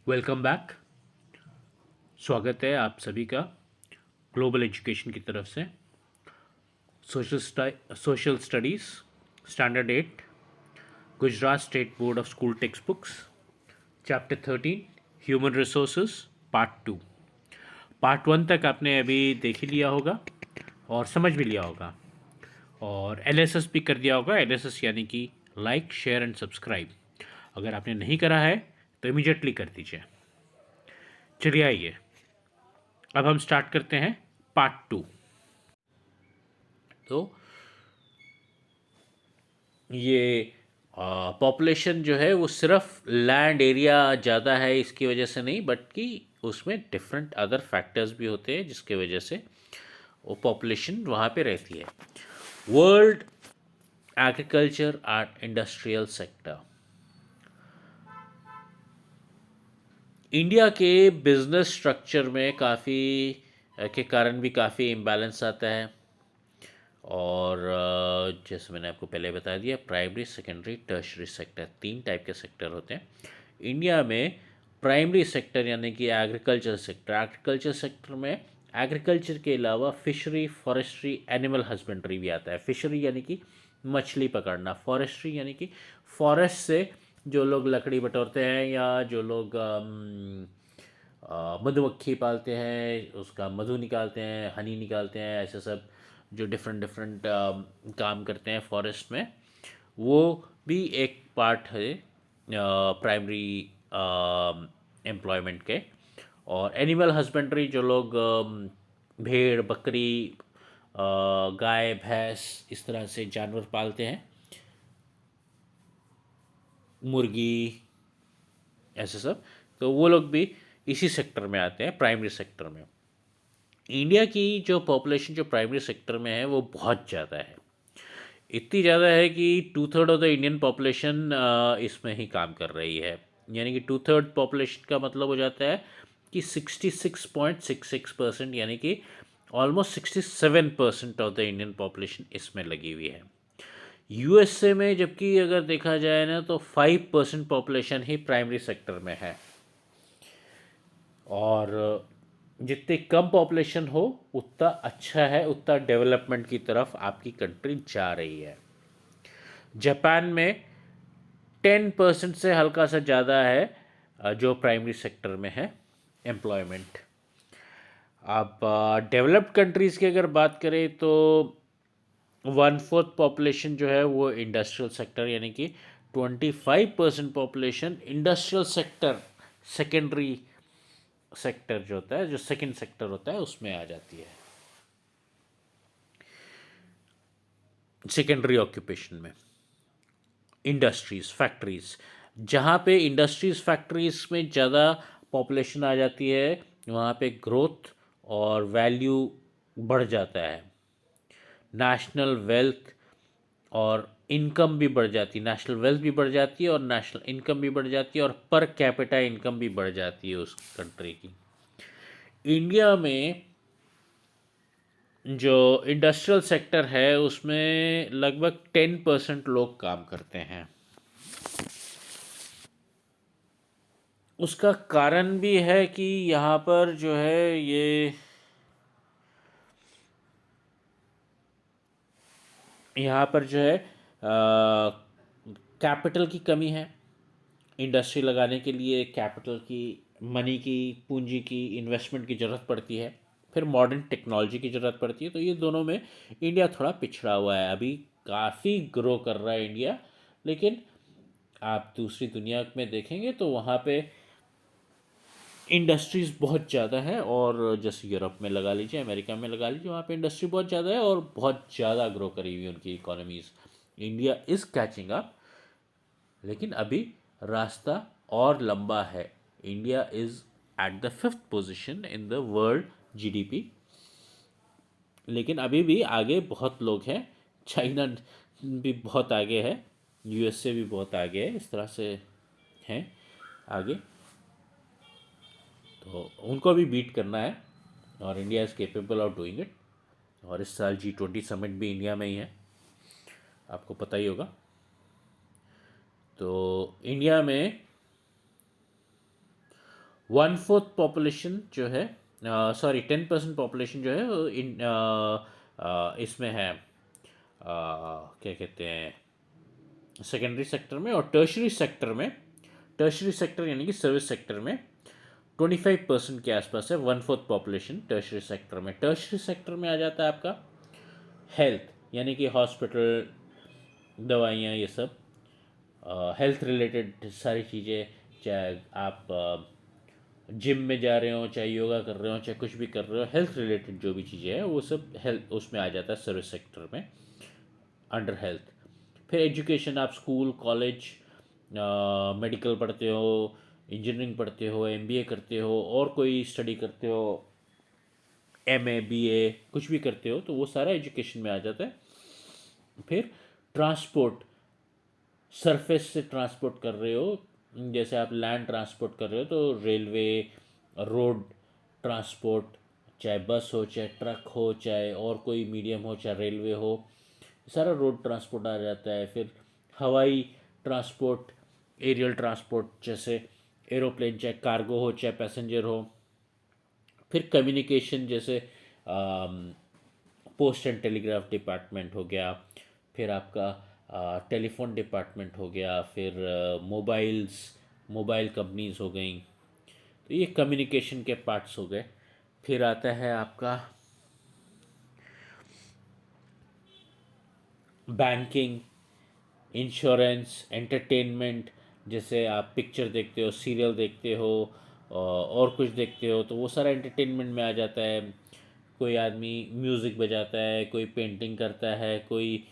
Welcome back. स्वागत है आप सभी का ग्लोबल एजुकेशन की तरफ से। Social studies standard 8 Gujarat state board of school text books chapter 13 human resources part 2। Part 1 तक आपने अभी देख ही लिया होगा और समझ भी लिया होगा और एलएसएस भी कर दिया होगा। एलएसएस यानी कि लाइक शेयर एंड सब्सक्राइब। अगर आपने नहीं करा है तो इमीडिएटली कर दीजिए। चलिए आइए अब हम स्टार्ट करते हैं पार्ट 2। तो ये पॉपुलेशन जो है वो सिर्फ लैंड एरिया ज़्यादा है इसकी वजह से नहीं, बट कि उसमें डिफरेंट अदर फैक्टर्स भी होते हैं जिसके वजह से वो पॉपुलेशन वहाँ पे रहती है। World agriculture and industrial sector. India के बिजनेस स्ट्रक्चर में काफ़ी के कारण भी काफ़ी इम्बैलेंस आता है। और जैसे मैंने आपको पहले बता दिया, primary secondary tertiary sector 3 type के सेक्टर होते हैं इंडिया में। प्राइमरी सेक्टर यानी कि एग्रीकल्चर सेक्टर में एग्रीकल्चर के अलावा फिशरी, फॉरेस्ट्री, एनिमल हस्बेंड्री भी आता है। फिशरी यानी कि मछली पकड़ना, फॉरेस्ट्री यानी कि फॉरेस्ट से जो लोग लकड़ी बटोरते हैं या जो लोग मधुमक्खी पालते हैं, उसका मधु निकालते हैं, हनी निकालते हैं, ऐसे सब जो डिफरेंट डिफरेंट काम करते हैं फॉरेस्ट में, वो भी एक पार्ट है प्राइमरी एम्प्लॉयमेंट के। और एनिमल हस्बेंड्री जो लोग भेड़, बकरी, गाय, भैंस इस तरह से जानवर पालते हैं, मुर्गी, ऐसे सब, तो वो लोग भी इसी सेक्टर में आते हैं, प्राइमरी सेक्टर में। इंडिया की जो पॉपुलेशन जो प्राइमरी सेक्टर में है वो बहुत ज़्यादा है। इतनी ज़्यादा है कि 2/3 ऑफ द इंडियन पॉपुलेशन इसमें ही काम कर रही है। यानी कि 2/3 पॉपुलेशन का मतलब हो जाता है कि 66.66% यानी कि almost 67% of the Indian population इसमें लगी हुई है। यूएसए में जबकि अगर देखा जाए ना तो 5% पॉपुलेशन ही प्राइमरी सेक्टर में है। और जितनी कम पॉपुलेशन हो उतना अच्छा है, उतना डेवलपमेंट की तरफ आपकी कंट्री जा रही है। जापान में 10% से हल्का सा ज़्यादा है जो प्राइमरी सेक्टर में है एम्प्लॉयमेंट। आप डेवलप्ड कंट्रीज़ की अगर बात करें तो 1/4 पॉपुलेशन जो है वो इंडस्ट्रियल सेक्टर यानी कि 25% population industrial sector, secondary sector जो होता है, जो सेकंड सेक्टर होता है उसमें आ जाती है, सेकेंडरी ऑक्यूपेशन में। इंडस्ट्रीज़, फैक्ट्रीज़, जहाँ पे इंडस्ट्रीज़ फैक्ट्रीज़ में ज़्यादा पॉपुलेशन आ जाती है वहाँ पे ग्रोथ और वैल्यू बढ़ जाता है। नेशनल वेल्थ और इनकम भी बढ़ जाती है, नेशनल वेल्थ भी बढ़ जाती है और नेशनल इनकम भी बढ़ जाती है और पर कैपिटा इनकम भी बढ़ जाती है उस कंट्री की। इंडिया में जो इंडस्ट्रियल सेक्टर है उसमें लगभग 10% लोग काम करते हैं। उसका कारण भी है कि यहाँ पर जो है ये यहाँ पर जो है कैपिटल की कमी है। इंडस्ट्री लगाने के लिए कैपिटल की, मनी की, पूंजी की, इन्वेस्टमेंट की ज़रूरत पड़ती है। फिर मॉडर्न टेक्नोलॉजी की ज़रूरत पड़ती है। तो ये दोनों में इंडिया थोड़ा पिछड़ा हुआ है। अभी काफ़ी ग्रो कर रहा है इंडिया, लेकिन आप दूसरी दुनिया में देखेंगे तो वहाँ पे इंडस्ट्रीज़ बहुत ज़्यादा है। और जैसे यूरोप में लगा लीजिए, अमेरिका में लगा लीजिए, वहाँ पे इंडस्ट्री बहुत ज़्यादा है और बहुत ज़्यादा ग्रो करी हुई उनकी economies. India is catching up, लेकिन अभी रास्ता और लंबा है। India is at the 5th position in the world GDP, लेकिन अभी भी आगे बहुत लोग हैं। चाइना भी बहुत आगे है, यूएसए भी बहुत आगे है, इस तरह से हैं आगे। तो उनको भी बीट करना है और India is capable of doing it. और इस साल G20 समिट भी इंडिया में ही है, आपको पता ही होगा। तो इंडिया में 1/4 पॉपुलेशन जो है, सॉरी 10% पॉपुलेशन जो है वो इसमें है, क्या कहते हैं, सेकेंडरी सेक्टर में। और टर्शरी सेक्टर में, टर्शरी सेक्टर यानी कि सर्विस सेक्टर में 25% के आसपास है। 1/4 पॉपुलेशन टर्शरी सेक्टर में। टर्शरी सेक्टर में आ जाता है आपका हेल्थ, यानी कि हॉस्पिटल, दवाइयाँ, ये सब हेल्थ रिलेटेड सारी चीज़ें। चाहे आप जिम में जा रहे हो, चाहे योगा कर रहे हो, चाहे कुछ भी कर रहे हो, हेल्थ रिलेटेड जो भी चीज़ें हैं वो सब हेल्थ उसमें आ जाता है, सर्विस सेक्टर में, अंडर हेल्थ। फिर एजुकेशन, आप स्कूल, कॉलेज, मेडिकल पढ़ते हो, इंजीनियरिंग पढ़ते हो, एमबीए करते हो, और कोई स्टडी करते हो, एमए, बीए, कुछ भी करते हो, तो वो सारा एजुकेशन में आ जाता है। फिर ट्रांसपोर्ट, सरफेस से ट्रांसपोर्ट कर रहे हो, जैसे आप लैंड ट्रांसपोर्ट कर रहे हो तो रेलवे, रोड ट्रांसपोर्ट, चाहे बस हो, चाहे ट्रक हो, चाहे और कोई मीडियम हो, चाहे रेलवे हो, सारा रोड ट्रांसपोर्ट आ जाता है। फिर हवाई ट्रांसपोर्ट, एरियल ट्रांसपोर्ट, जैसे एरोप्लेन, चाहे कार्गो हो, चाहे पैसेंजर हो। फिर कम्युनिकेशन, जैसे पोस्ट एंड टेलीग्राफ डिपार्टमेंट हो गया, फिर आपका टेलीफोन डिपार्टमेंट हो गया, फिर मोबाइल्स, मोबाइल कंपनीज हो गई। तो ये कम्युनिकेशन के पार्ट्स हो गए। फिर आता है आपका बैंकिंग, इंश्योरेंस, एंटरटेनमेंट, जैसे आप पिक्चर देखते हो, सीरियल देखते हो, और कुछ देखते हो, तो वो सारा एंटरटेनमेंट में आ जाता है। कोई आदमी म्यूज़िक बजाता है, कोई पेंटिंग करता है, कोई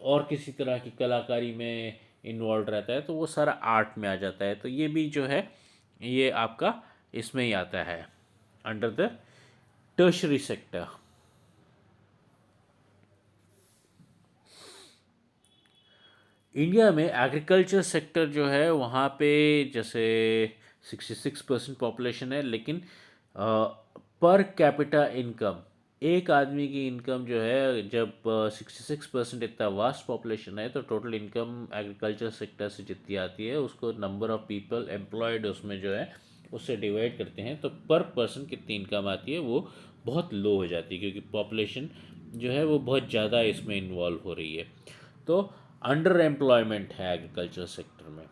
और किसी तरह की कलाकारी में इन्वॉल्व रहता है, तो वो सारा आर्ट में आ जाता है। तो ये भी जो है ये आपका इसमें ही आता है, under the tertiary sector. India में एग्रीकल्चर सेक्टर जो है वहाँ पे जैसे 66% पॉपुलेशन है, लेकिन पर कैपिटा इनकम, एक आदमी की इनकम जो है, जब 66% इतना वास्ट पॉपुलेशन है, तो टोटल इनकम एग्रीकल्चर सेक्टर से जितनी आती है उसको नंबर ऑफ पीपल एम्प्लॉयड उसमें जो है उससे डिवाइड करते हैं, तो पर पर्सन कितनी इनकम आती है वो बहुत लो हो जाती है, क्योंकि पॉपुलेशन जो है वो बहुत ज़्यादा इसमें इन्वॉल्व हो रही है। तो अंडर एम्प्लॉयमेंट है एग्रीकल्चर सेक्टर में।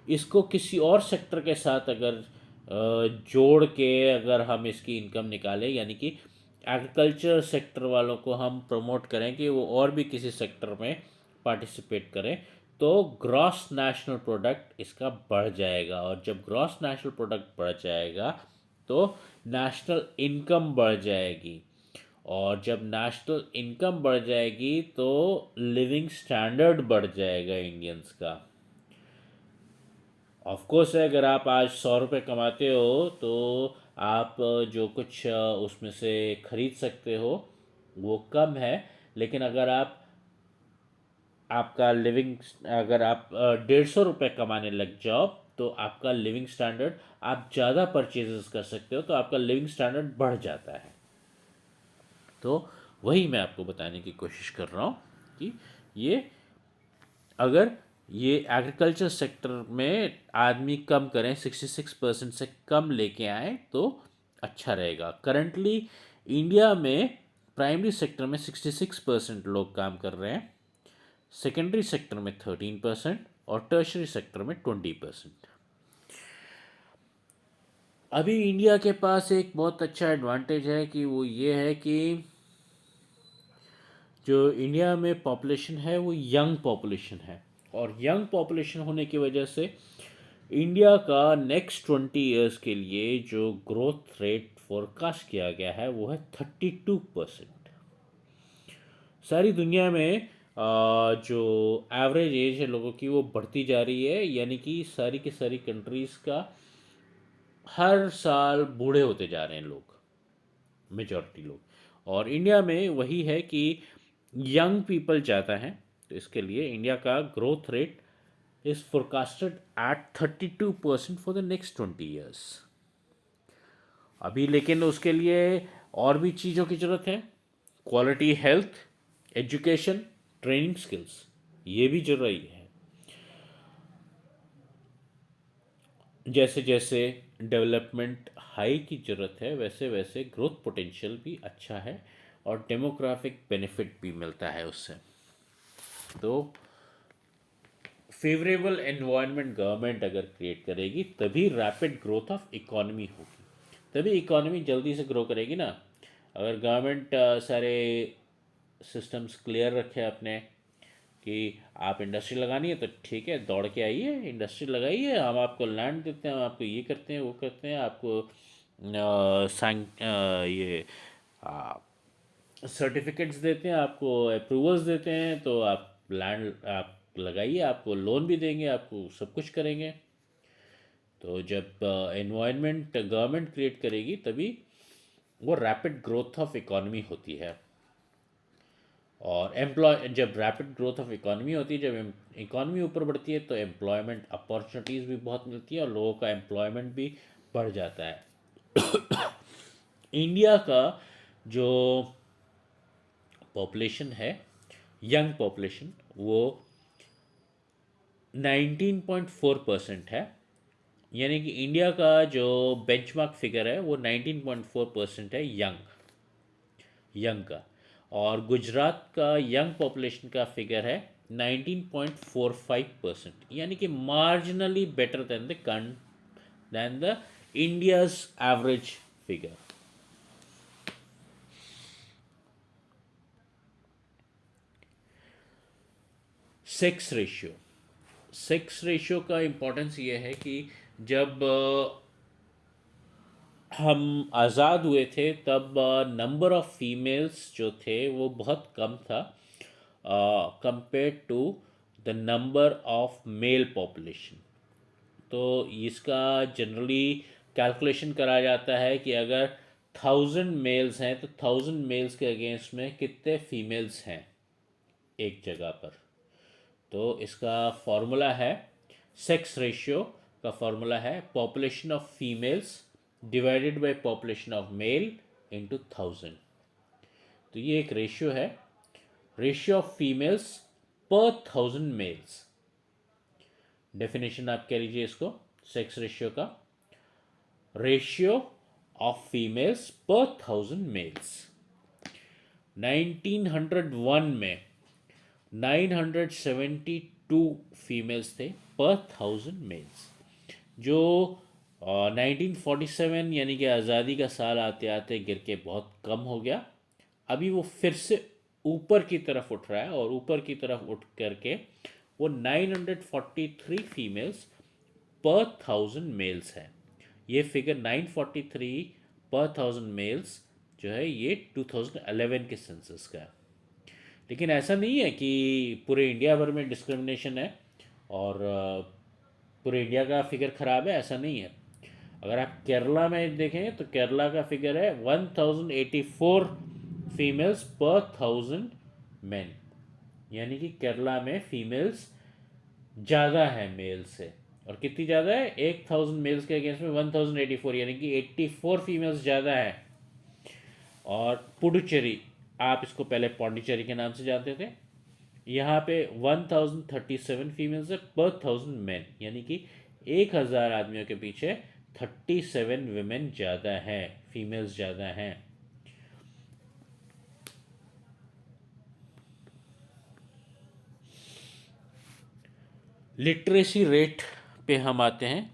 इसको किसी और सेक्टर के साथ अगर जोड़ के अगर हम इसकी इनकम निकालें, यानी कि एग्रीकल्चर सेक्टर वालों को हम प्रमोट करें कि वो और भी किसी सेक्टर में पार्टिसिपेट करें, तो ग्रॉस नेशनल प्रोडक्ट इसका बढ़ जाएगा। और जब ग्रॉस नेशनल प्रोडक्ट बढ़ जाएगा तो नेशनल इनकम बढ़ जाएगी। और जब नेशनल इनकम बढ़ जाएगी तो लिविंग स्टैंडर्ड बढ़ जाएगा इंडियंस का। ऑफ कोर्स है, अगर आप आज 100 रुपये कमाते हो तो आप जो कुछ उसमें से खरीद सकते हो वो कम है। लेकिन अगर आप आपका लिविंग अगर आप 150 रुपये कमाने लग जाओ तो आपका लिविंग स्टैंडर्ड, आप ज़्यादा परचेजेस कर सकते हो तो आपका लिविंग स्टैंडर्ड बढ़ जाता है। तो वही मैं आपको बताने की कोशिश कर रहा हूँ कि ये अगर ये एग्रीकल्चर सेक्टर में आदमी कम करें, 66% से कम लेके आए तो अच्छा रहेगा। करंटली इंडिया में प्राइमरी सेक्टर में 66% लोग काम कर रहे हैं, सेकेंडरी सेक्टर में 13% और टर्शरी सेक्टर में 20%। अभी इंडिया के पास एक बहुत अच्छा एडवांटेज है कि वो ये है कि जो इंडिया में पॉपुलेशन है वो यंग पॉपुलेशन है। और यंग पॉपुलेशन होने की वजह से इंडिया का नेक्स्ट 20 ईयर्स के लिए जो ग्रोथ रेट फोरकास्ट किया गया है वो है 32%। सारी दुनिया में जो एवरेज एज है लोगों की वो बढ़ती जा रही है, यानी कि सारी की सारी कंट्रीज़ का हर साल बूढ़े होते जा रहे हैं लोग, मेजॉरिटी लोग। और इंडिया में वही है कि यंग पीपल ज़्यादा हैं, तो इसके लिए इंडिया का growth rate is forecasted at 32% for the next 20 years. अभी लेकिन उसके लिए और भी चीज़ों की ज़रूरत है, quality health, education, training skills, ये भी जरूरी है। जैसे जैसे डेवलपमेंट हाई की ज़रूरत है, वैसे वैसे ग्रोथ पोटेंशियल भी अच्छा है और डेमोग्राफिक बेनिफिट भी मिलता है उससे। तो फेवरेबल एनवायरनमेंट गवर्नमेंट अगर क्रिएट करेगी तभी रैपिड ग्रोथ ऑफ इकोनॉमी होगी, तभी इकोनॉमी जल्दी से ग्रो करेगी ना। अगर गवर्नमेंट सारे सिस्टम्स क्लियर रखे अपने कि आप इंडस्ट्री लगानी है तो ठीक है, दौड़ के आइए, इंडस्ट्री लगाइए, हम आपको लैंड देते हैं, हम आपको ये करते हैं वो करते हैं, आपको ये सर्टिफिकेट्स देते हैं, आपको अप्रूवल्स देते हैं, तो आप लैंड आप लगाइए, आपको लोन भी देंगे, आपको सब कुछ करेंगे। तो जब एनवायरनमेंट गवर्नमेंट क्रिएट करेगी तभी वो रैपिड ग्रोथ ऑफ इकोनॉमी होती है। और एम्प्लॉय जब रैपिड ग्रोथ ऑफ इकोनॉमी होती है, जब इकोनॉमी ऊपर बढ़ती है तो एम्प्लॉयमेंट अपॉर्चुनिटीज़ भी बहुत मिलती है और लोगों का एम्प्लॉयमेंट भी बढ़ जाता है। इंडिया का जो पॉपुलेशन है, यंग पॉपुलेशन, वो 19.4% है। यानी कि इंडिया का जो बेंचमार्क फिगर है वो 19.4% है यंग का। और गुजरात का यंग पॉपुलेशन का फिगर है 19.45%, यानी कि marginally better than the India's average figure. Sex ratio का इम्पोर्टेंस ये है कि जब हम आज़ाद हुए थे तब नंबर ऑफ़ फीमेल्स जो थे वो बहुत कम था compare to the number of male population. तो इसका जनरली कैलकुलेशन करा जाता है कि अगर 1000 मेल्स हैं तो 1000 मेल्स के अगेंस्ट में कितने फीमेल्स हैं एक जगह पर। तो इसका फॉर्मूला है, सेक्स रेशियो का फॉर्मूला है population of females divided by population of male into 1000। तो ये एक रेशियो है, रेशियो ऑफ फीमेल्स पर 1000 मेल्स। डेफिनेशन आप कह लीजिए इसको, सेक्स रेशियो का, रेशियो ऑफ फीमेल्स पर 1000 मेल्स। 1901 में 972 फीमेल्स थे पर 1000 मेल्स, जो 1947 यानी कि आज़ादी का साल आते आते गिर के बहुत कम हो गया। अभी वो फिर से ऊपर की तरफ उठ रहा है और ऊपर की तरफ उठ करके वो 943 फीमेल्स पर 1000 मेल्स है। ये फिगर 943 पर 1000 मेल्स जो है ये 2011 के सेंसस का है। लेकिन ऐसा नहीं है कि पूरे इंडिया भर में डिस्क्रिमिनेशन है और पूरे इंडिया का फिगर ख़राब है, ऐसा नहीं है। अगर आप केरला में देखेंगे तो केरला का फिगर है 1084 फीमेल्स पर 1000 मेन, यानी कि केरला में फीमेल्स ज़्यादा है मेल से। और कितनी ज़्यादा है, 1000 मेल्स के अगेंस्ट में 1084, यानी कि 84 फीमेल्स ज़्यादा है। और पुडुचेरी, आप इसको पहले पौंडीचेरी के नाम से जानते थे, यहाँ पे 1037 फीमेल्स है पर 1000 मेन, यानी कि 1000 आदमियों के पीछे 37 विमेन ज़्यादा हैं, फीमेल्स ज़्यादा हैं। लिटरेसी रेट पे हम आते हैं।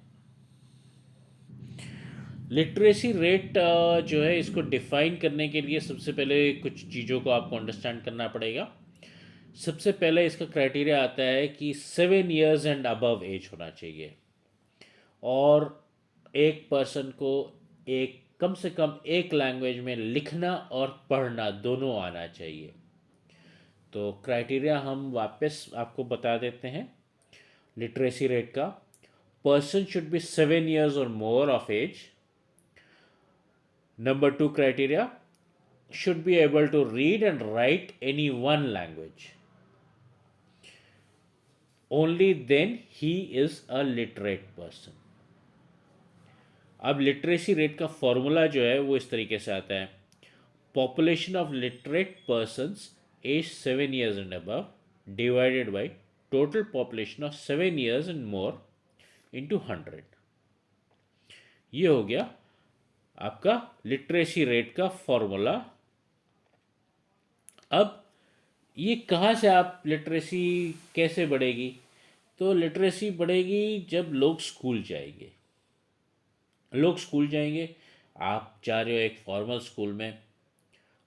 लिटरेसी रेट जो है, इसको डिफ़ाइन करने के लिए सबसे पहले कुछ चीज़ों को आपको अंडरस्टैंड करना पड़ेगा। सबसे पहले इसका क्राइटेरिया आता है कि 7 years एंड अबव एज होना चाहिए और एक पर्सन को एक कम से कम एक लैंग्वेज में लिखना और पढ़ना दोनों आना चाहिए। तो क्राइटेरिया हम वापस आपको बता देते हैं लिटरेसी रेट का। पर्सन शुड बी 7 years और more of age. Number 2 criteria, should be able to read and write any one language. Only then he is a literate person. अब लिटरेसी रेट का फॉर्मूला जो है वो इस तरीके से आता है, population of literate persons age 7 years and above divided by total population of 7 years and more into 100। ये हो गया आपका लिटरेसी रेट का फॉर्मूला। अब ये कहाँ से आप लिटरेसी कैसे बढ़ेगी? तो लिटरेसी बढ़ेगी जब लोग स्कूल जाएंगे। लोग स्कूल जाएंगे, आप जा रहे हो एक फॉर्मल स्कूल में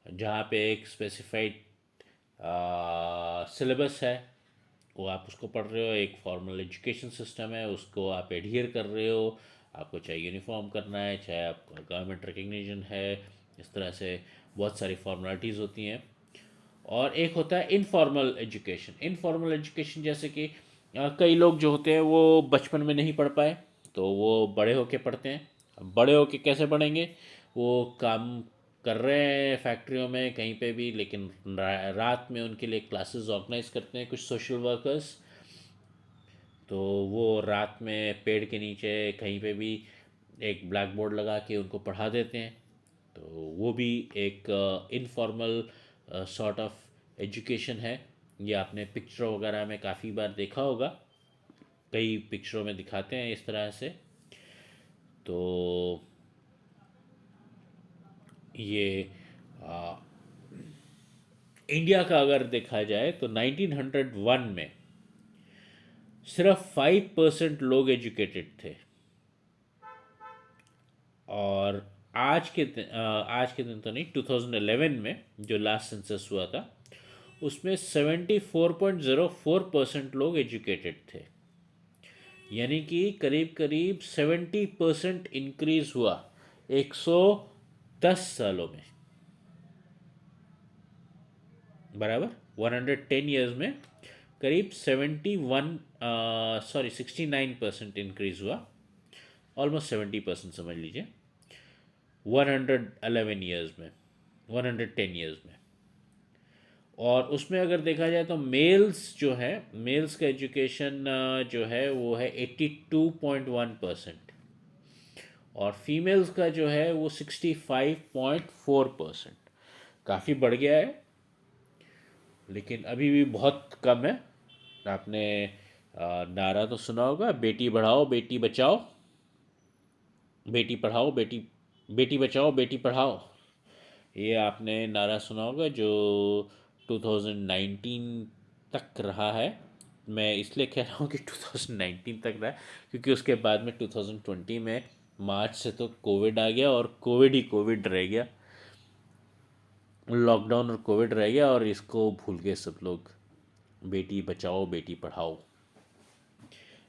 जहाँ पे एक स्पेसिफाइड सिलेबस है, वो आप उसको पढ़ रहे हो, एक फॉर्मल एजुकेशन सिस्टम है, उसको आप एडहियर कर रहे हो। आपको चाहे यूनिफॉर्म करना है, चाहे आपका गवर्नमेंट रिकग्निशन है, इस तरह से बहुत सारी फॉर्मेलिटीज़ होती हैं। और एक होता है इनफॉर्मल एजुकेशन। इनफॉर्मल एजुकेशन जैसे कि कई लोग जो होते हैं वो बचपन में नहीं पढ़ पाए, तो वो बड़े होके पढ़ते हैं। अब बड़े होके कैसे पढ़ेंगे? वो काम कर रहे हैं फैक्ट्रियों में कहीं पे भी, लेकिन रात में उनके लिए क्लासेस ऑर्गेनाइज करते हैं कुछ सोशल वर्कर्स। तो वो रात में पेड़ के नीचे कहीं पे भी एक ब्लैक बोर्ड लगा के उनको पढ़ा देते हैं। तो वो भी एक इनफॉर्मल सॉर्ट ऑफ एजुकेशन है। ये आपने पिक्चरों वगैरह में काफ़ी बार देखा होगा, कई पिक्चरों में दिखाते हैं इस तरह से। तो ये आ, इंडिया का अगर देखा जाए तो 1901 में सिर्फ 5% लोग एजुकेटेड थे। और आज के दिन तो नहीं, 2011 में जो लास्ट सेंसस हुआ था उसमें 74.04% लोग एजुकेटेड थे। यानी कि करीब करीब 70% इंक्रीज हुआ 110 सालों में। बराबर 110 ईयर्स में करीब 69% इंक्रीज हुआ, ऑलमोस्ट 70% समझ लीजिए 111 ईयर्स में, 110 ईयर्स में। और उसमें अगर देखा जाए तो मेल्स जो है, मेल्स का एजुकेशन जो है वो है 82.1%, और फीमेल्स का जो है वो 65.4%। काफ़ी बढ़ गया है, लेकिन अभी भी बहुत कम है। आपने नारा तो सुना होगा, बेटी बढ़ाओ बेटी बचाओ, बेटी पढ़ाओ बेटी, बेटी बचाओ बेटी पढ़ाओ। ये आपने नारा सुना होगा, जो 2019 तक रहा है। मैं इसलिए कह रहा हूँ कि 2019 तक रहा है क्योंकि उसके बाद में 2020 में मार्च से तो कोविड आ गया, और कोविड ही कोविड रह गया, लॉकडाउन और कोविड रह गया, और इसको भूल गए सब लोग। बेटी बचाओ बेटी पढ़ाओ,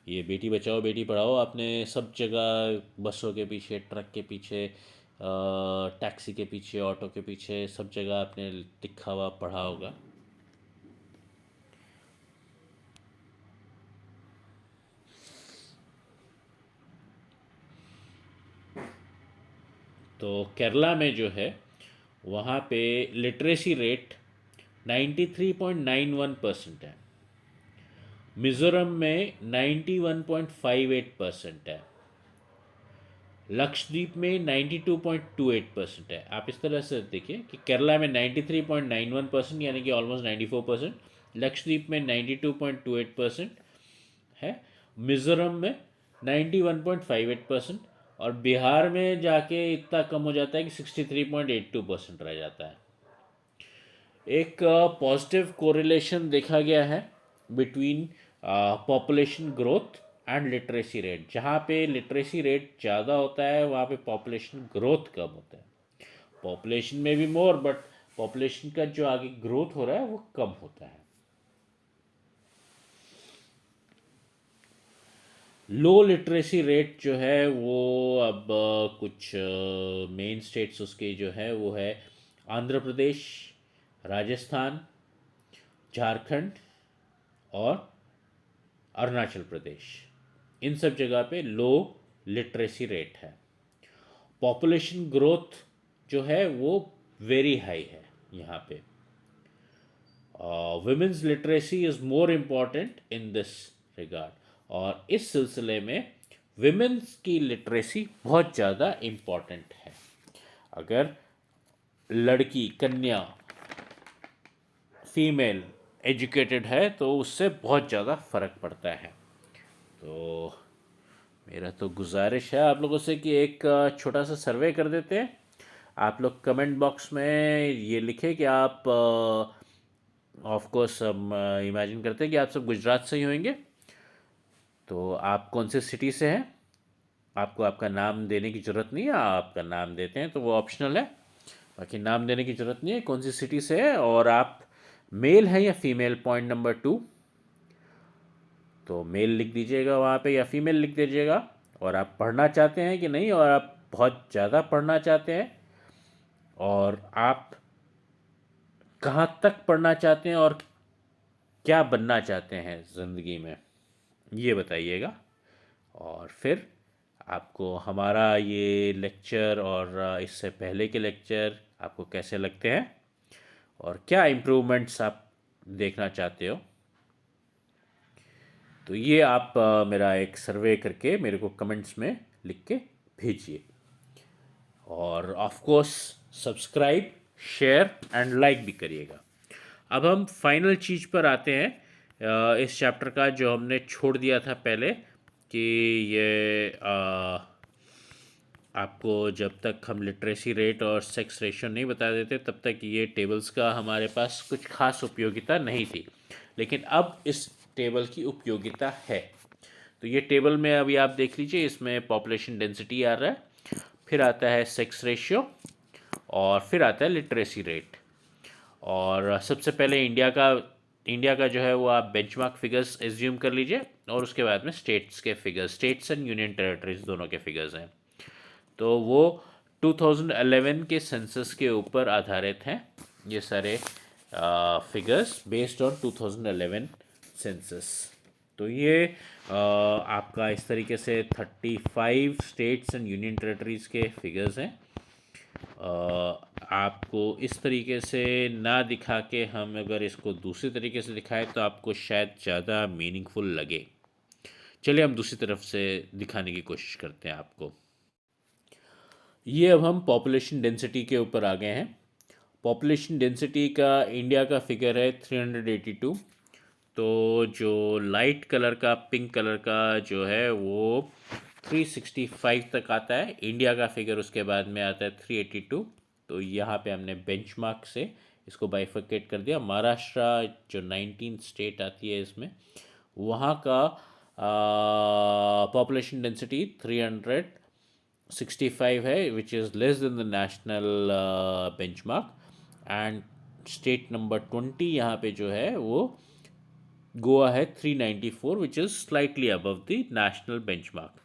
ये बेटी बचाओ बेटी पढ़ाओ आपने सब जगह, बसों के पीछे, ट्रक के पीछे, टैक्सी के पीछे, ऑटो के पीछे, सब जगह आपने लिखा हुआ पढ़ा होगा। तो केरला में जो है वहाँ पे लिटरेसी रेट 93.91% है। मिज़ोरम में 91.58% है। लक्षद्वीप में 92.28% है। आप इस तरह से देखिए कि केरला में 93.91% यानी कि ऑलमोस्ट 94%, लक्षद्वीप में 92.28% है, मिज़ोरम में 91.58%, और बिहार में जाके इतना कम हो जाता है कि 63.82% रह जाता है। एक पॉजिटिव कोरिलेशन देखा गया है between population growth and literacy rate. जहाँ पे लिटरेसी रेट ज़्यादा होता है वहाँ पे पॉपुलेशन ग्रोथ कम होता है। पॉपुलेशन में भी मोर, बट पॉपुलेशन का जो आगे ग्रोथ हो रहा है वो कम होता है। लो लिटरेसी रेट जो है वो अब कुछ मेन स्टेट्स उसके जो है वो है आंध्र प्रदेश, राजस्थान, झारखंड और अरुणाचल प्रदेश। इन सब जगह पे लो लिटरेसी रेट है। पॉपुलेशन ग्रोथ जो है वो वेरी हाई है यहाँ पे। Women's literacy is more important in this regard, और इस सिलसिले में विमेंस की लिटरेसी बहुत ज़्यादा इम्पॉर्टेंट है। अगर लड़की, कन्या, फीमेल एजुकेटेड है तो उससे बहुत ज़्यादा फ़र्क पड़ता है। तो मेरा तो गुजारिश है आप लोगों से कि एक छोटा सा सर्वे कर देते हैं। आप लोग कमेंट बॉक्स में ये लिखें कि आप ऑफ कोर्स हम इमेजिन करते हैं कि आप सब गुजरात से ही होंगे। तो आप कौन से सिटी से हैं? आपको आपका नाम देने की ज़रूरत नहीं है, आपका नाम देते हैं तो वो ऑप्शनल है, बाकी नाम देने की ज़रूरत नहीं है। कौन सी सिटी से है और आप मेल हैं या फीमेल, पॉइंट नंबर 2। तो मेल लिख दीजिएगा वहाँ पे या फीमेल लिख दीजिएगा। और आप पढ़ना चाहते हैं कि नहीं, और आप बहुत ज़्यादा पढ़ना चाहते हैं, और आप कहाँ तक पढ़ना चाहते हैं, और क्या बनना चाहते हैं ज़िंदगी में, ये बताइएगा। और फिर आपको हमारा ये लेक्चर और इससे पहले के लेक्चर आपको कैसे लगते हैं, और क्या इम्प्रूवमेंट्स आप देखना चाहते हो। तो ये आप मेरा एक सर्वे करके मेरे को कमेंट्स में लिख के भेजिए। और of course subscribe, share and like भी करिएगा। अब हम फाइनल चीज़ पर आते हैं इस चैप्टर का, जो हमने छोड़ दिया था पहले, कि ये आपको जब तक हम लिटरेसी रेट और सेक्स रेशियो नहीं बता देते तब तक ये टेबल्स का हमारे पास कुछ खास उपयोगिता नहीं थी, लेकिन अब इस टेबल की उपयोगिता है। तो ये टेबल में अभी आप देख लीजिए, इसमें पॉपुलेशन डेंसिटी आ रहा है, फिर आता है सेक्स रेशियो, और फिर आता है लिटरेसी रेट। और सबसे पहले इंडिया का जो है वो आप बेंचमार्क फिगर्स एज्यूम कर लीजिए, और उसके बाद में स्टेट्स के figures, states and union territories दोनों के फिगर्स हैं। तो वो 2011 के सेंसस के ऊपर आधारित हैं ये सारे फिगर्स, बेस्ड ऑन 2011 सेंसस। तो ये आपका इस तरीके से 35 स्टेट्स एंड यूनियन टेरिटरीज के फिगर्स हैं। आपको इस तरीके से ना दिखा के हम अगर इसको दूसरी तरीके से दिखाएं तो आपको शायद ज़्यादा मीनिंगफुल लगे। चलिए हम दूसरी तरफ से दिखाने की कोशिश करते हैं आपको। ये अब हम पॉपुलेशन डेंसिटी के ऊपर आ गए हैं। पॉपुलेशन डेंसिटी का इंडिया का फिगर है 382। तो जो लाइट कलर का, पिंक कलर का जो है वो 365 तक आता है। इंडिया का फिगर उसके बाद में आता है 382। तो यहाँ पे हमने बेंचमार्क से इसको बाइफरकेट कर दिया। महाराष्ट्र जो 19 स्टेट आती है इसमें, वहाँ का पॉपुलेशन डेंसिटी 365 है, which is less than the national benchmark. And state number 20 यहाँ पे जो है वो गोवा है 394, which is slightly above the national benchmark.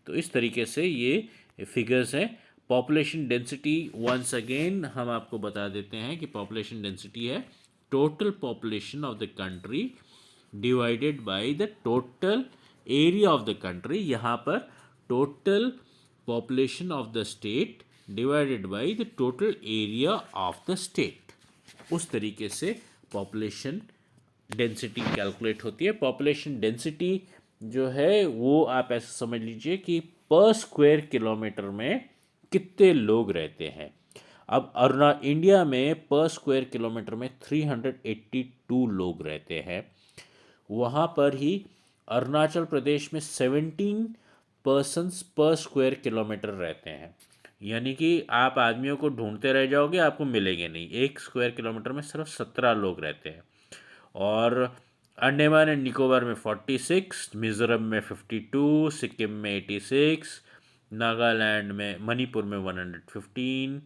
तो इस तरीके से ये फिगर्स हैं। पॉपुलेशन डेंसिटी वंस अगेन हम आपको बता देते हैं कि पॉपुलेशन डेंसिटी है total population of the country divided by the total area of the country. यहाँ पर total population of the state divided by the total area of the state. उस तरीके से पॉपुलेशन डेंसिटी कैलकुलेट होती है। Population density जो है वो आप ऐसे समझ लीजिए कि पर स्क्वायर किलोमीटर में कितने लोग रहते हैं। अब इंडिया में पर स्क्वायर किलोमीटर में 382 लोग रहते हैं। वहाँ पर ही अरुणाचल प्रदेश में 17 पर्सन्स पर स्क्वायर किलोमीटर रहते हैं। यानी कि आप आदमियों को ढूंढते रह जाओगे, आपको मिलेंगे नहीं। एक स्क्वायर किलोमीटर में सिर्फ 17 लोग रहते हैं। और अंडमान एंड निकोबार में 46, मिज़ोरम में 52, सिक्किम में 86, नागालैंड में, मणिपुर में 115,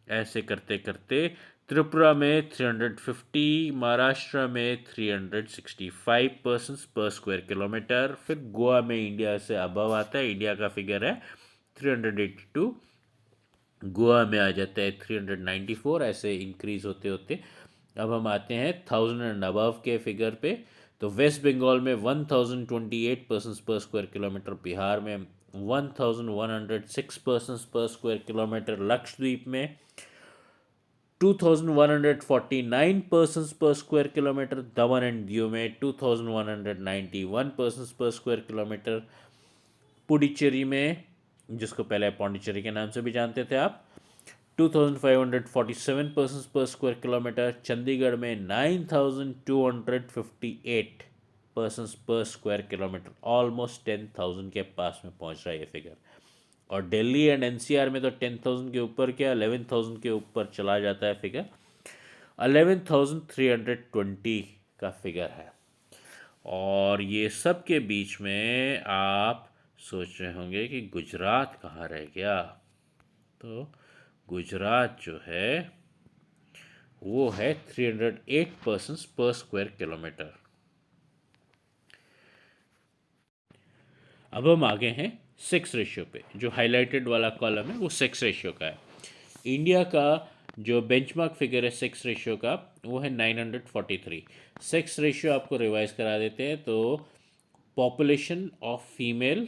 ऐसे करते करते त्रिपुरा में 350, महाराष्ट्र में 365 पर्सन्स पर स्क्वायर किलोमीटर। फिर गोवा में इंडिया से अबव आता है, इंडिया का फिगर है 382, गोवा में आ जाता है 394, ऐसे इंक्रीज होते होते अब हम आते हैं 1000 एंड अबव के फिगर पे। तो वेस्ट बंगाल में 1028 पर्सन्स पर स्क्वायर किलोमीटर, बिहार में 1106 पर्सन्स पर स्क्वायर किलोमीटर, लक्षद्वीप में 2149 पर्सन्स पर square kilometre, Daman and Diu में 2191 पर्सन्स पर स्क्वायर किलोमीटर, पुडुचेरी में, जिसको पहले पौंडीचेरी के नाम से भी जानते थे आप, 2547 पर्सन्स पर स्क्वायर किलोमीटर, चंडीगढ़ में 9258 पर्सनस पर स्क्वायर किलोमीटर, ऑलमोस्ट 10,000 के पास में पहुंच रहा है ये फिगर। और दिल्ली एंड एनसीआर में तो 10,000 के ऊपर क्या 11,000 के ऊपर चला जाता है फिगर। 11,320 का फिगर है। और ये सब के बीच में आप सोच रहे होंगे कि गुजरात कहाँ रह गया। तो गुजरात जो है वो है 308 पर्सन्स पर स्क्वायर किलोमीटर। अब हम आगे हैं सेक्स रेशियो पे। जो हाईलाइटेड वाला कॉलम है वो सेक्स रेशियो का है। इंडिया का जो बेंचमार्क फिगर है सेक्स रेशियो का वो है 943। सेक्स रेशियो आपको रिवाइज करा देते हैं। तो population of female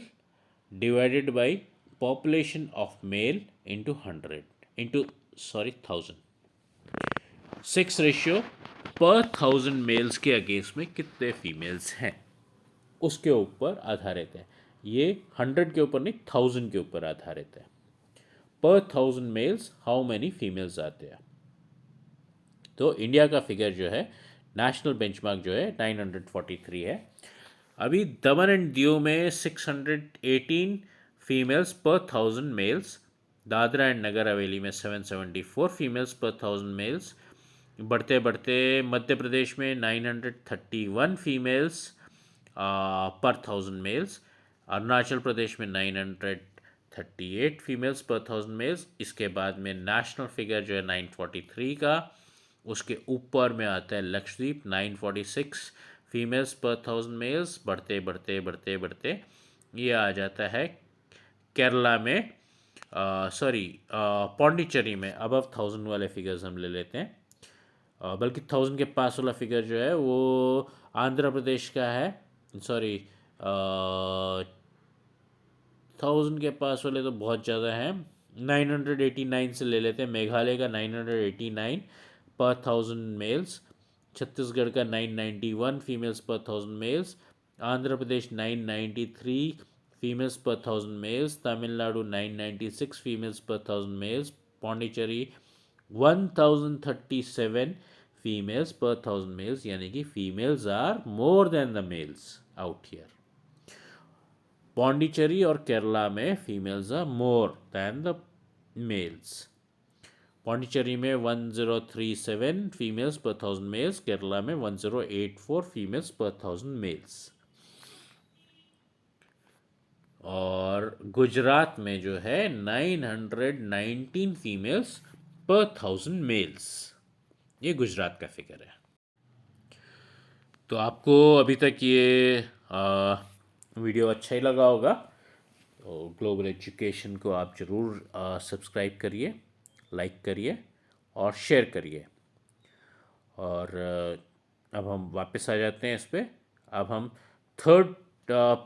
divided by population of male into 1000। Sex ratio पर 1000 मेल्स के अगेंस्ट में कितने फीमेल्स हैं उसके ऊपर आधारित है। ये 100 के ऊपर नहीं, 1000 के ऊपर आधारित है। पर 1000 मेल्स हाउ मैनी फीमेल्स आते हैं। तो इंडिया का फिगर जो है नेशनल बेंचमार्क जो है 943 है। अभी दमन एंड दीव में 618 फीमेल्स पर 1000 मेल्स। दादरा एंड नगर हवेली में 774 फीमेल्स पर 1000 मेल्स। बढ़ते बढ़ते मध्य प्रदेश में 931 फीमेल्स पर 1000 मेल्स। अरुणाचल प्रदेश में 938 फीमेल्स पर 1000 मेल्स। इसके बाद में नेशनल फिगर जो है 943 का। उसके ऊपर में आता है लक्षद्वीप 946 फीमेल्स पर 1000 मेल्स। बढ़ते बढ़ते बढ़ते बढ़ते ये आ जाता है केरला में, सॉरी पौंडीचेरी में अबव 1000 वाले फिगर्स हम ले लेते हैं। बल्कि 1000 के पास वाला फिगर जो है वो आंध्र प्रदेश का है। सॉरी 1000 के पास वाले तो बहुत ज़्यादा हैं। 989 से ले लेते हैं। मेघालय का 989 पर 1000 मेल्स। छत्तीसगढ़ का 991 फीमेल्स पर 1000 मेल्स। आंध्र प्रदेश 993 फीमेल्स पर 1000 मेल्स। तमिलनाडु 996 फीमेल्स पर 1000 मेल्स। पौंडीचेरी 1037 फीमेल्स पर 1000 मेल्स, यानी कि females are more than the males out here. Pondicherry और केरला में females are more than the males. Pondicherry में 1037 फीमेल्स पर 1000 मेल्स। केरला में 1084 फीमेल्स पर 1000 मेल्स। और गुजरात में जो है 919 फीमेल्स पर 1000 मेल्स। ये गुजरात का फिगर है। तो आपको अभी तक ये वीडियो अच्छा ही लगा होगा। तो ग्लोबल एजुकेशन को आप ज़रूर सब्सक्राइब करिए, लाइक करिए और शेयर करिए। और अब हम वापस आ जाते हैं इस पर। अब हम थर्ड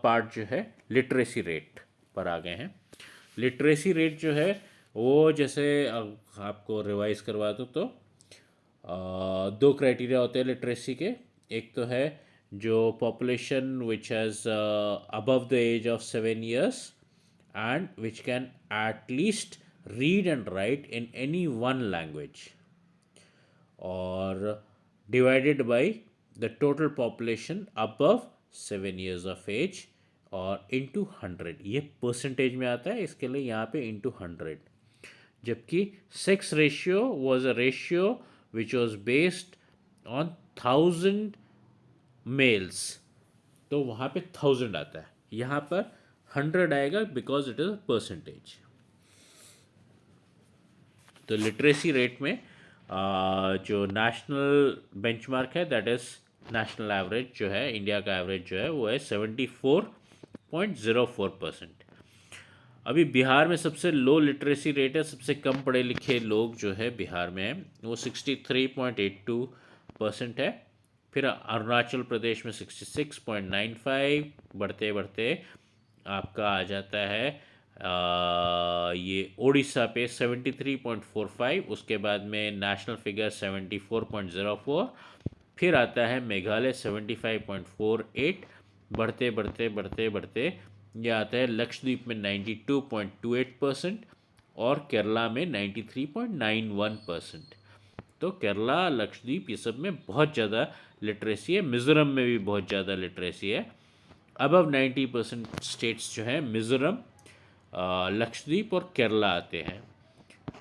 पार्ट जो है लिटरेसी रेट पर आ गए हैं। लिटरेसी रेट जो है वो जैसे आपको रिवाइज करवा दूँ तो दो क्राइटेरिया होते हैं लिटरेसी के। एक तो है जो population which has above the age of 7 years and which can at least read and write in any one language, or divided by the total population above 7 years of age और into 100। ये percentage में आता है, इसके लिए यहाँ पे into 100। जबकि sex ratio was a ratio which was based on 1000 males, तो वहाँ पे 1000 आता है। यहाँ पर 100 आएगा because it is a percentage. तो लिटरेसी रेट में जो नेशनल बेंचमार्क है दैट इज़ नेशनल एवरेज जो है, इंडिया का एवरेज जो है वो है 74.04%। अभी बिहार में सबसे लो लिटरेसी रेट है, सबसे कम पढ़े लिखे लोग जो है बिहार में हैं वो 63.82% है। फिर अरुणाचल प्रदेश में 66.95, बढ़ते बढ़ते आपका आ जाता है ये उड़ीसा पे 73.45, उसके बाद में नेशनल फिगर 74.04, फिर आता है मेघालय 75.48, बढ़ते बढ़ते बढ़ते बढ़ते ये आता है लक्षद्वीप में 92.28% और केरला में 93.91%। तो केरला, लक्षद्वीप, ये सब में बहुत ज़्यादा लिटरेसी है। मिज़ोरम में भी बहुत ज़्यादा लिटरेसी है। अबव 90% स्टेट्स जो हैं मिज़ोरम, लक्षद्वीप और केरला आते हैं,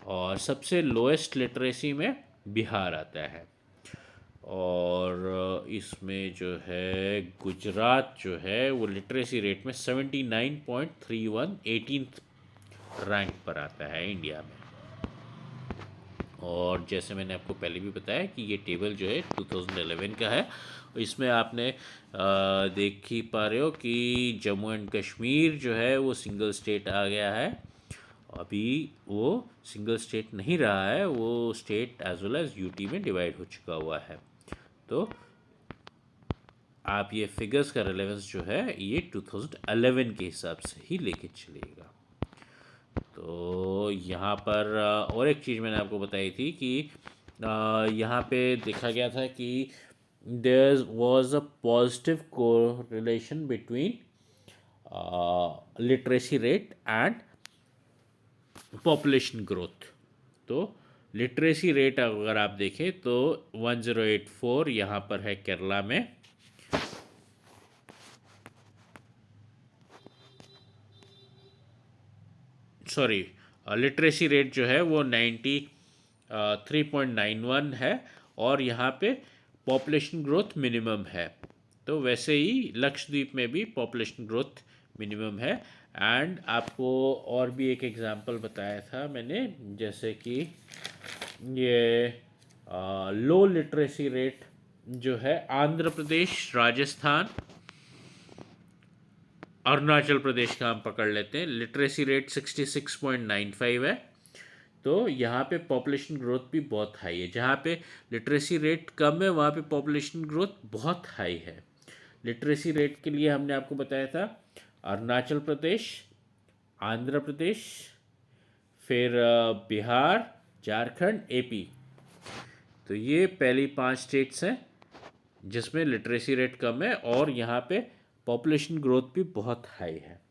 और सबसे लोएस्ट लिटरेसी में बिहार आता है। और इसमें जो है गुजरात जो है वो लिटरेसी रेट में 79.31, 18th रैंक पर आता है इंडिया में। और जैसे मैंने आपको पहले भी बताया कि ये टेबल जो है 2011 का है। इसमें आपने देख ही पा रहे हो कि जम्मू एंड कश्मीर जो है वो सिंगल स्टेट आ गया है। अभी वो सिंगल स्टेट नहीं रहा है, वो state as well as UT में डिवाइड हो चुका हुआ है। तो आप ये फिगर्स का रेलेवेंस जो है ये 2011 के हिसाब से ही लेके चलिएगा। तो यहाँ पर और एक चीज़ मैंने आपको बताई थी कि यहाँ पे देखा गया था कि there was a positive correlation between literacy rate and population growth. तो लिटरेसी रेट अगर आप देखें तो 1084 यहाँ पर है केरला में, सॉरी, लिटरेसी रेट जो है वो 93.91 है, और यहाँ पे पॉपुलेशन ग्रोथ मिनिमम है। तो वैसे ही लक्षद्वीप में भी पॉपुलेशन ग्रोथ मिनिमम है। एंड आपको और भी एक एग्जांपल बताया था मैंने, जैसे कि ये लो लिटरेसी रेट जो है आंध्र प्रदेश, राजस्थान, अरुणाचल प्रदेश का हम पकड़ लेते हैं। लिटरेसी रेट 66.95 है। तो यहाँ पे पॉपुलेशन ग्रोथ भी बहुत हाई है। जहाँ पे लिटरेसी रेट कम है वहाँ पे पॉपुलेशन ग्रोथ बहुत हाई है। लिटरेसी रेट के लिए हमने आपको बताया था अरुणाचल प्रदेश, आंध्र प्रदेश, फिर बिहार, झारखंड, एपी। तो ये पहली 5 स्टेट्स हैं जिसमें लिटरेसी रेट कम है और यहाँ पे पॉपुलेशन ग्रोथ भी बहुत हाई है।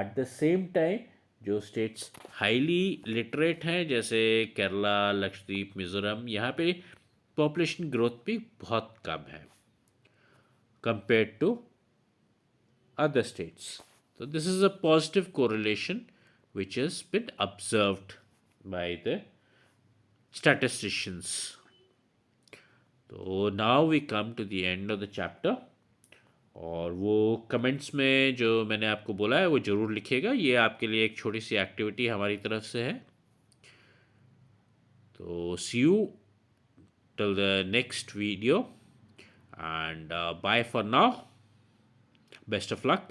एट द सेम टाइम जो स्टेट्स हाईली लिटरेट हैं जैसे केरला, लक्षद्वीप, मिज़ोरम, यहाँ पे पॉपुलेशन ग्रोथ भी बहुत कम है compared to other states. So this is a positive correlation which has been observed by the statisticians. So now we come to the end of the chapter. और वो comments में जो मैंने आपको बोला है वो ज़रूर लिखिएगा। ये आपके लिए एक छोटी सी एक्टिविटी हमारी तरफ से है। तो see you till the next video and bye for now. Best of luck.